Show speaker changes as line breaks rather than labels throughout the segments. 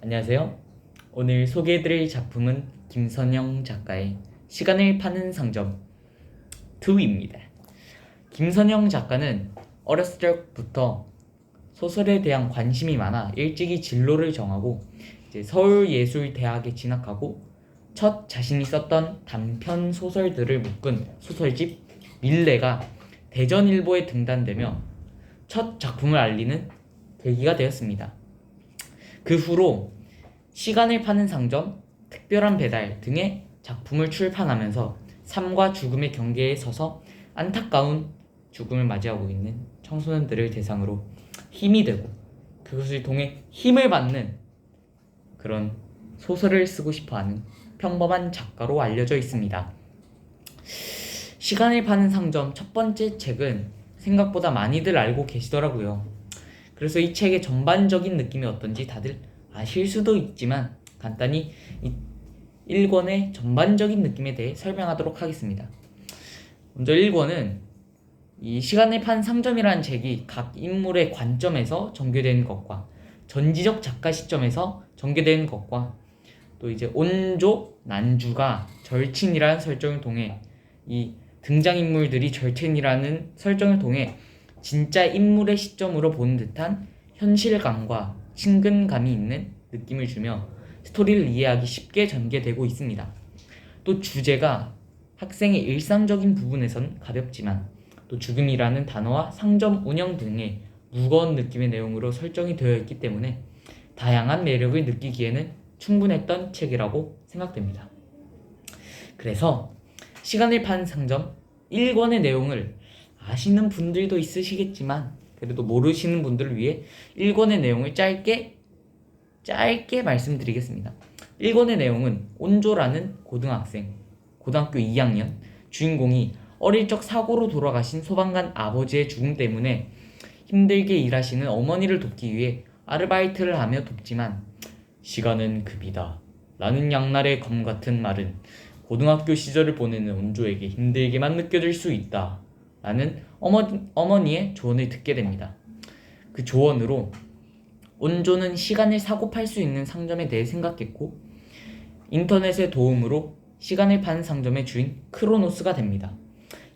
안녕하세요. 오늘 소개해드릴 작품은 김선영 작가의 시간을 파는 상점 2입니다. 김선영 작가는 어렸을 적부터 소설에 대한 관심이 많아 일찍이 진로를 정하고 서울예술대학에 진학하고 첫 자신이 썼던 단편 소설들을 묶은 소설집 밀레가 대전일보에 등단되며 첫 작품을 알리는 계기가 되었습니다. 그 후로 시간을 파는 상점, 특별한 배달 등의 작품을 출판하면서 삶과 죽음의 경계에 서서 안타까운 죽음을 맞이하고 있는 청소년들을 대상으로 힘이 되고 그것을 통해 힘을 받는 그런 소설을 쓰고 싶어하는 평범한 작가로 알려져 있습니다. 시간을 파는 상점 첫 번째 책은 생각보다 많이들 알고 계시더라고요. 그래서 이 책의 전반적인 느낌이 어떤지 다들 아실 수도 있지만 간단히 이 1권의 전반적인 느낌에 대해 설명하도록 하겠습니다. 먼저 1권은 이 시간을 판 상점이라는 책이 각 인물의 관점에서 전개되는 것과 전지적 작가 시점에서 전개되는 것과 또 이제 온조, 난주가 절친이라는 설정을 통해 이 등장인물들이 절친이라는 설정을 통해 진짜 인물의 시점으로 보는 듯한 현실감과 친근감이 있는 느낌을 주며 스토리를 이해하기 쉽게 전개되고 있습니다. 또 주제가 학생의 일상적인 부분에선 가볍지만 또 죽음이라는 단어와 상점 운영 등의 무거운 느낌의 내용으로 설정이 되어 있기 때문에 다양한 매력을 느끼기에는 충분했던 책이라고 생각됩니다. 그래서 시간을 파는 상점 1권의 내용을 아시는 분들도 있으시겠지만 그래도 모르시는 분들을 위해 1권의 내용을 짧게 말씀드리겠습니다. 1권의 내용은 온조라는 고등학교 2학년 주인공이 어릴 적 사고로 돌아가신 소방관 아버지의 죽음 때문에 힘들게 일하시는 어머니를 돕기 위해 아르바이트를 하며 돕지만 시간은 급이다 라는 양날의 검 같은 말은 고등학교 시절을 보내는 온조에게 힘들게만 느껴질 수 있다 라는 어머니의 조언을 듣게 됩니다. 그 조언으로 온조는 시간을 사고 팔 수 있는 상점에 대해 생각했고 인터넷의 도움으로 시간을 파는 상점의 주인 크로노스가 됩니다.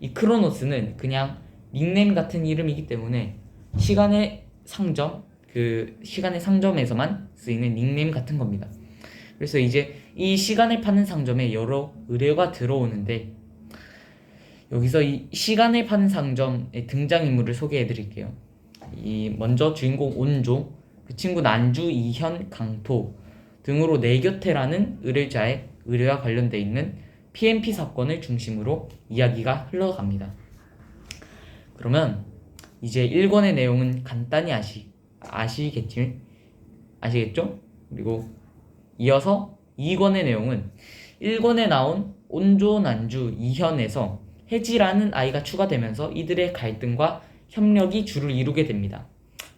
이 크로노스는 그냥 닉네임 같은 이름이기 때문에 시간의 상점에서만 쓰이는 닉네임 같은 겁니다. 그래서 이제 이 시간을 파는 상점에 여러 의뢰가 들어오는데 여기서 이 시간을 파는 상점의 등장인물을 소개해 드릴게요. 먼저 주인공 온조, 그 친구 난주, 이현, 강토 등으로 내 곁에라는 의뢰자의 의뢰와 관련돼 있는 PMP 사건을 중심으로 이야기가 흘러갑니다. 그러면 이제 1권의 내용은 간단히 아시겠죠? 그리고 이어서 2권의 내용은 1권에 나온 온조, 난주, 이현에서 혜지라는 아이가 추가되면서 이들의 갈등과 협력이 주를 이루게 됩니다.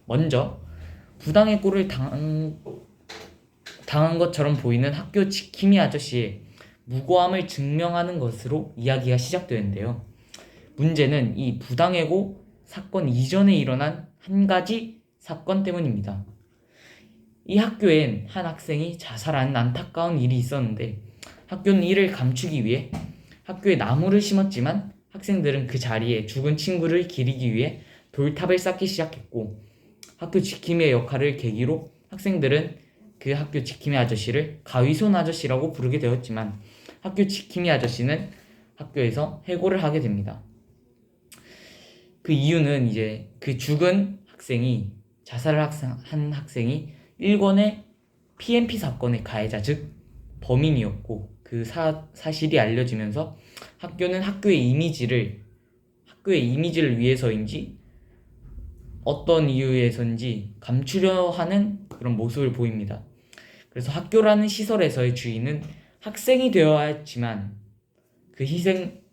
먼저 부당의 꼴을 당한 것처럼 보이는 학교 지킴이 아저씨의 무고함을 증명하는 것으로 이야기가 시작되는데요. 문제는 이 부당해고 사건 이전에 일어난 한 가지 사건 때문입니다. 이 학교엔 한 학생이 자살하는 안타까운 일이 있었는데 학교는 이를 감추기 위해 학교에 나무를 심었지만 학생들은 그 자리에 죽은 친구를 기리기 위해 돌탑을 쌓기 시작했고 학교 지킴이의 역할을 계기로 학생들은 그 학교 지킴이 아저씨를 가위손 아저씨라고 부르게 되었지만 학교 지킴이 아저씨는 학교에서 해고를 하게 됩니다. 그 이유는 이제 그 죽은 학생이 자살을 한 학생이 1권의 PMP 사건의 가해자 즉 범인이었고 그 사실이 알려지면서 학교는 학교의 이미지를 위해서인지 어떤 이유에서인지 감추려 하는 그런 모습을 보입니다. 그래서 학교라는 시설에서의 주인은 학생이 되어야 했지만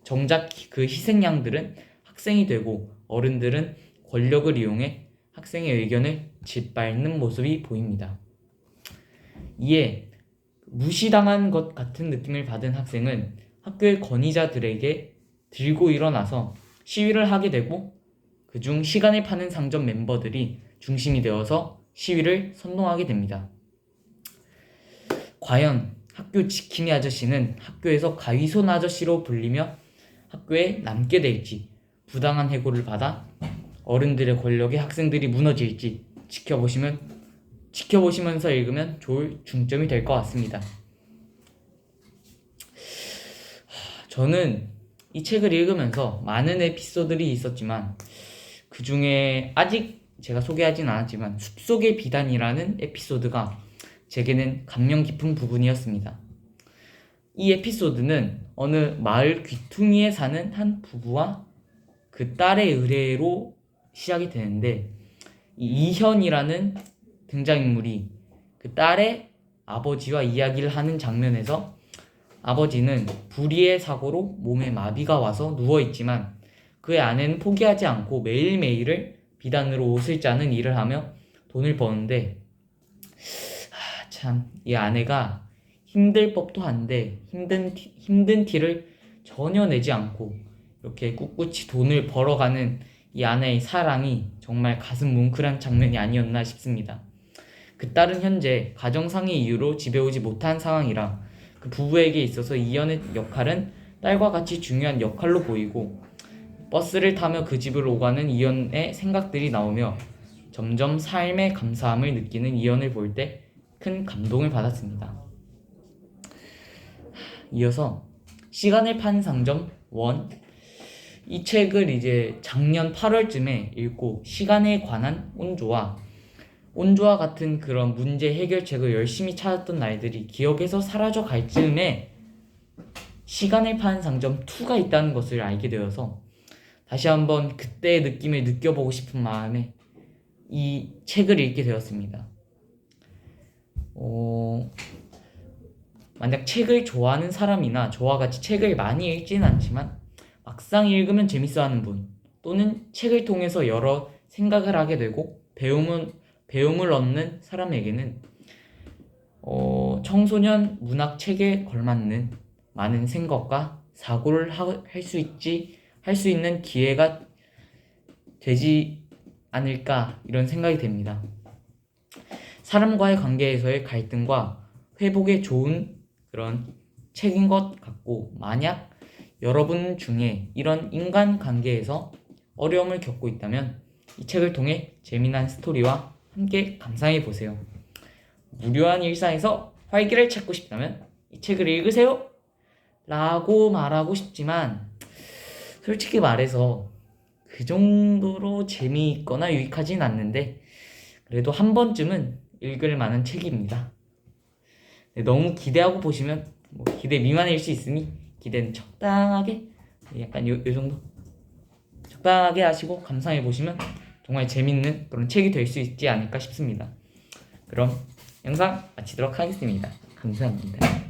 정작 그 희생양들은 학생이 되고 어른들은 권력을 이용해 학생의 의견을 짓밟는 모습이 보입니다. 이에 무시당한 것 같은 느낌을 받은 학생은 학교의 권위자들에게 들고 일어나서 시위를 하게 되고 그중 시간을 파는 상점 멤버들이 중심이 되어서 시위를 선동하게 됩니다. 과연 학교 지킴이 아저씨는 학교에서 가위손 아저씨로 불리며 학교에 남게 될지, 부당한 해고를 받아 어른들의 권력에 학생들이 무너질지 지켜보시면서 읽으면 좋을 중점이 될 것 같습니다. 저는 이 책을 읽으면서 많은 에피소드들이 있었지만 그 중에 아직 제가 소개하진 않았지만 숲속의 비단이라는 에피소드가 제게는 감명 깊은 부분이었습니다. 이 에피소드는 어느 마을 귀퉁이에 사는 한 부부와 그 딸의 의뢰로 시작이 되는데, 이 이현이라는 등장인물이 그 딸의 아버지와 이야기를 하는 장면에서 아버지는 불의의 사고로 몸에 마비가 와서 누워있지만 그의 아내는 포기하지 않고 매일매일을 비단으로 옷을 짜는 일을 하며 돈을 버는데, 참 이 아내가 힘들 법도 한데 힘든 티를 전혀 내지 않고 이렇게 꿋꿋이 돈을 벌어가는 이 아내의 사랑이 정말 가슴 뭉클한 장면이 아니었나 싶습니다. 그 딸은 현재 가정상의 이유로 집에 오지 못한 상황이라 그 부부에게 있어서 이연의 역할은 딸과 같이 중요한 역할로 보이고, 버스를 타며 그 집을 오가는 이연의 생각들이 나오며 점점 삶의 감사함을 느끼는 이연을 볼 때 큰 감동을 받았습니다. 이어서 시간을 파는 상점 1, 이 책을 이제 작년 8월쯤에 읽고 시간에 관한 온조와 같은 그런 문제 해결책을 열심히 찾았던 날들이 기억에서 사라져 갈 즈음에 시간을 파는 상점 2가 있다는 것을 알게 되어서 다시 한번 그때의 느낌을 느껴보고 싶은 마음에 이 책을 읽게 되었습니다. 만약 책을 좋아하는 사람이나 저와 같이 책을 많이 읽지는 않지만 막상 읽으면 재밌어하는 분, 또는 책을 통해서 여러 생각을 하게 되고 배움을 얻는 사람에게는 청소년 문학 책에 걸맞는 많은 생각과 사고를 할 수 있는 기회가 되지 않을까, 이런 생각이 됩니다. 사람과의 관계에서의 갈등과 회복에 좋은 그런 책인 것 같고, 만약 여러분 중에 이런 인간관계에서 어려움을 겪고 있다면 이 책을 통해 재미난 스토리와 함께 감상해 보세요. 무료한 일상에서 활기를 찾고 싶다면 이 책을 읽으세요! 라고 말하고 싶지만 솔직히 말해서 그 정도로 재미있거나 유익하진 않는데 그래도 한 번쯤은 읽을 만한 책입니다. 너무 기대하고 보시면 기대 미만일 수 있으니 기대는 적당하게, 약간 요 정도 적당하게 하시고 감상해 보시면 정말 재밌는 그런 책이 될 수 있지 않을까 싶습니다. 그럼 영상 마치도록 하겠습니다. 감사합니다.